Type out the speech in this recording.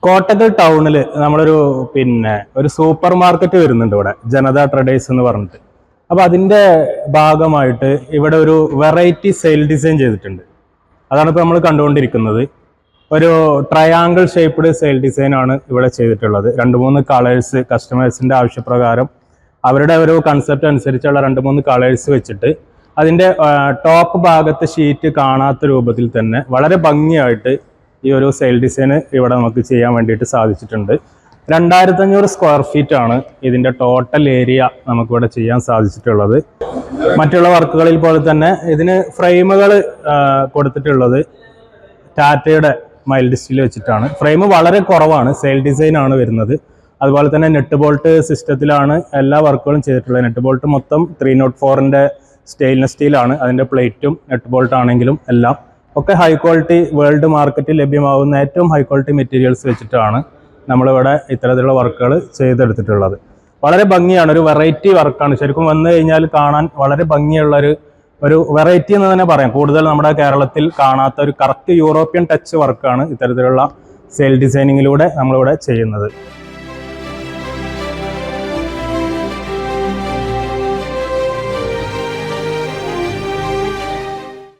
കോട്ടക്കൽ ടൗണിൽ നമ്മളൊരു ഒരു സൂപ്പർ മാർക്കറ്റ് വരുന്നുണ്ട് ഇവിടെ, ജനത ട്രേഡേഴ്സ് എന്ന് പറഞ്ഞിട്ട്. അപ്പൊ അതിന്റെ ഭാഗമായിട്ട് ഇവിടെ ഒരു വെറൈറ്റി സെയിൽ ഡിസൈൻ ചെയ്തിട്ടുണ്ട്. അതാണ് ഇപ്പൊ നമ്മൾ കണ്ടുകൊണ്ടിരിക്കുന്നത്. ഒരു ട്രയാങ്കിൾ ഷേപ്പ്ഡ് സെയിൽ ഡിസൈൻ ആണ് ഇവിടെ ചെയ്തിട്ടുള്ളത്. 2-3 കളേഴ്സ് കസ്റ്റമേഴ്സിന്റെ ആവശ്യപ്രകാരം അവരുടെ ഒരു കൺസെപ്റ്റ് അനുസരിച്ചുള്ള 2-3 കളേഴ്സ് വെച്ചിട്ട് അതിന്റെ ടോപ്പ് ഭാഗത്ത് ഷീറ്റ് കാണാത്ത രൂപത്തിൽ തന്നെ വളരെ ഭംഗിയായിട്ട് ഈ ഒരു സെയിൽ ഡിസൈന് ഇവിടെ നമുക്ക് ചെയ്യാൻ വേണ്ടിയിട്ട് സാധിച്ചിട്ടുണ്ട്. 2500 സ്ക്വയർ ഫീറ്റ് ആണ് ഇതിന്റെ ടോട്ടൽ ഏരിയ നമുക്കിവിടെ ചെയ്യാൻ സാധിച്ചിട്ടുള്ളത്. മറ്റുള്ള വർക്കുകളിൽ പോലെ തന്നെ ഇതിന് ഫ്രെയിമുകൾ കൊടുത്തിട്ടുള്ളത് ടാറ്റയുടെ മൈൽഡ് സ്റ്റീൽ വെച്ചിട്ടാണ്. ഫ്രെയിം വളരെ കുറവാണ്, സെയിൽ ഡിസൈൻ ആണ് വരുന്നത്. അതുപോലെ തന്നെ നെറ്റ് ബോൾട്ട് സിസ്റ്റത്തിലാണ് എല്ലാ വർക്കുകളും ചെയ്തിട്ടുള്ളത്. നെറ്റ് ബോൾട്ട് മൊത്തം 304ന്റെ സ്റ്റെയിൻലെസ് സ്റ്റീലാണ്. അതിന്റെ പ്ലേറ്റും നെറ്റ് ബോൾട്ട് ആണെങ്കിലും എല്ലാം ഒക്കെ ഹൈ ക്വാളിറ്റി, വേൾഡ് മാർക്കറ്റിൽ ലഭ്യമാകുന്ന ഏറ്റവും ഹൈ ക്വാളിറ്റി മെറ്റീരിയൽസ് വെച്ചിട്ടാണ് നമ്മളിവിടെ ഇത്തരത്തിലുള്ള വർക്കുകൾ ചെയ്തെടുത്തിട്ടുള്ളത്. വളരെ ഭംഗിയാണ്, ഒരു വെറൈറ്റി വർക്കാണ്. ശരിക്കും വന്നു കഴിഞ്ഞാൽ കാണാൻ വളരെ ഭംഗിയുള്ള ഒരു വെറൈറ്റി എന്ന് തന്നെ പറയാം. കൂടുതൽ നമ്മുടെ കേരളത്തിൽ കാണാത്ത ഒരു കറക്റ്റ് യൂറോപ്യൻ ടച്ച് വർക്കാണ് ഇത്തരത്തിലുള്ള സെയിൽ ഡിസൈനിങ്ങിലൂടെ നമ്മളിവിടെ ചെയ്യുന്നത്.